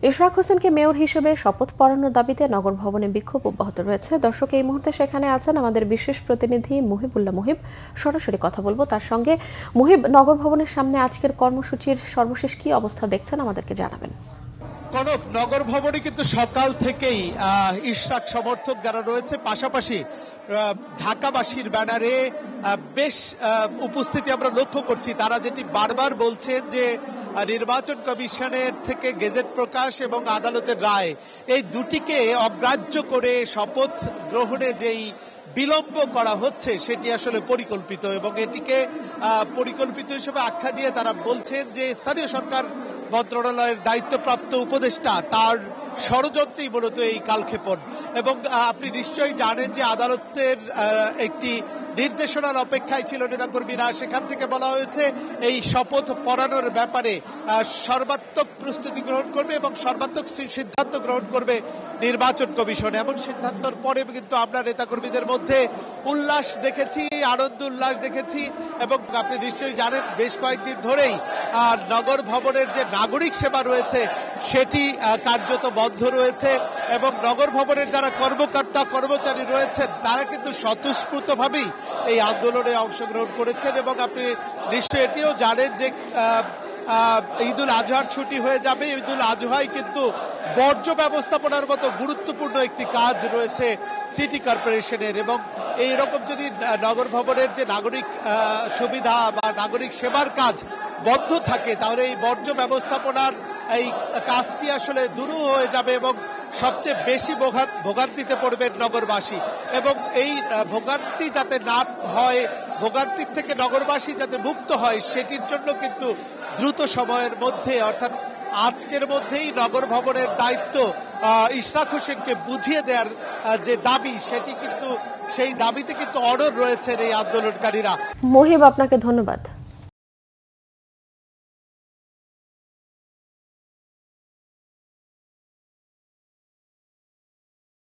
ইশরাক হোসেনকে মেয়র হিসেবে শপথ পড়ানোর দাবিতে নগর ভবনে বিক্ষোভ অব্যাহত রয়েছে। দর্শক, এই মুহূর্তে সেখানে আছেন আমাদের বিশেষ প্রতিনিধি মুহিবুল্লাহ মুহিব। সরাসরি কথা বলবো তার সঙ্গে। মুহিব, নগর ভবনের সামনে আজকের কর্মসূচির সর্বশেষ কি অবস্থা দেখছেন আমাদেরকে জানাবেন। কনক, নগর ভবনে কিন্তু সকাল থেকেই ইশরাক সমর্থক যারা রয়েছে, পাশাপাশি ঢাকাবাসীর ব্যানারে বেশ উপস্থিতি আমরা লক্ষ্য করছি। তারা যেটি বারবার বলছেন যে নির্বাচন কমিশনের থেকে গেজেট প্রকাশ এবং আদালতের রায়, এই দুটিকে অগ্রাহ্য করে শপথ গ্রহণে যেই বিলম্ব করা হচ্ছে সেটি আসলে পরিকল্পিত, এবং এটিকে পরিকল্পিত হিসেবে আখ্যা দিয়ে তারা বলছেন যে স্থানীয় সরকার মন্ত্রণালয়ের দায়িত্বপ্রাপ্ত উপদেষ্টা তার ষড়যন্ত্রেই মূলত এই কালক্ষেপণ। এবং আপনি নিশ্চয়ই জানেন যে আদালতের একটি নির্দেশনার অপেক্ষায় ছিল নেতাকর্মীরা। সেখান থেকে বলা হয়েছে এই শপথ পড়ানোর ব্যাপারে সর্বাত্মক প্রস্তুতি গ্রহণ করবে এবং সর্বাত্মক সিদ্ধান্ত গ্রহণ করবে নির্বাচন কমিশন। এমন সিদ্ধান্তের পরে কিন্তু আমরা নেতাকর্মীদের মধ্যে উল্লাস দেখেছি, আনন্দ উল্লাস দেখেছি। এবং আপনি নিশ্চয়ই জানেন বেশ কয়েকদিন ধরেই নগর ভবনের যে নাগরিক সেবা রয়েছে সেটি কার্যত বন্ধ রয়েছে, এবং নগর ভবনের যারা কর্মকর্তা কর্মচারী রয়েছেন তারা কিন্তু স্বতঃস্ফূর্তভাবেই এই আন্দোলনে অংশগ্রহণ করেছেন। এবং আপনি নিশ্চয়ই এটিও জানেন যে ঈদুল আজহার ছুটি হয়ে যাবে। ঈদুল আজহায় কিন্তু বর্জ্য ব্যবস্থাপনার মতো গুরুত্বপূর্ণ একটি কাজ রয়েছে সিটি কর্পোরেশনের, এবং এইরকম যদি নগর ভবনের যে নাগরিক সুবিধা বা নাগরিক সেবার কাজ বন্ধ থাকে তাহলে এই বর্জ্য ব্যবস্থাপনার এই কাজটি আসলে দুরূহ হয়ে যাবে এবং সবচেয়ে বেশি ভোগান্তিতে পড়বেন নগরবাসী। এবং এই ভোগান্তি যাতে না হয়, ভোগান্তির থেকে নগরবাসী যাতে মুক্ত হয়, সেটির জন্য কিন্তু দ্রুত সময়ের মধ্যে অর্থাৎ আজকের মধ্যেই নগর ভবনের দায়িত্ব ইশরাক হোসেনকে বুঝিয়ে দেওয়ার যে দাবি, সেটি কিন্তু সেই দাবিতে কিন্তু অনড় রয়েছেন এই আন্দোলনকারীরা। মুহিব, আপনাকে ধন্যবাদ।